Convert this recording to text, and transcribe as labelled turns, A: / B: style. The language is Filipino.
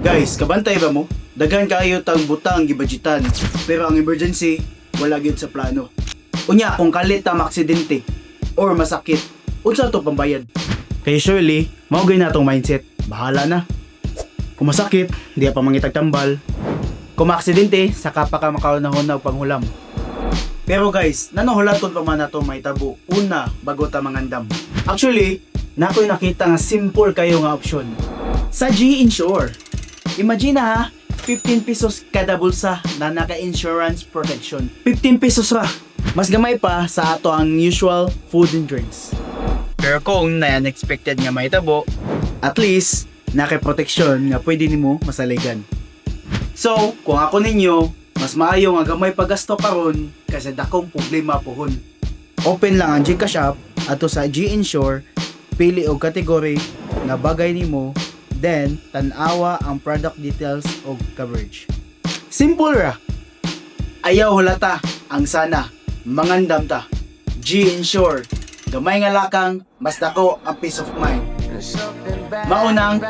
A: Guys, kabantay ba mo? Daghan kaayo tang butang gibudgetan, pero ang emergency wala gyud sa plano. Unya kung kalit ta maaksidente or masakit, unsa to pambayad? Kay surely, mao gyud natong mindset. Bahala na. Kung masakit, di pa mangitag tambal. Kung maaksidente, saka pa ka makaunahon na og panghulam. Pero guys, nanahulatod pa man nato may tabo una bago ta mangandam. Actually, nakoy nakita nga simple kayo nga option. Sa G-Insure. Imagine ha, 15 pesos kada bulsa na naka-insurance protection. 15 pesos ra. Mas gamay pa sa ato ang usual food and drinks. Pero kung na-unexpected nga may tabo, at least, naka-protection nga pwede nimo masaligan. So, kung ako ninyo, mas maayo nga gamay paggasto karon kasi dakong problema pohon. Open lang ang Gcash app ato sa G-Insure, pili og category nga bagay nimo, then tan-awa ang product details o coverage. Simple ra. Ayaw hulata ang sana, mangandam ta. G-Insure, gamay nga lakang, mas dako ang peace of mind. Maunang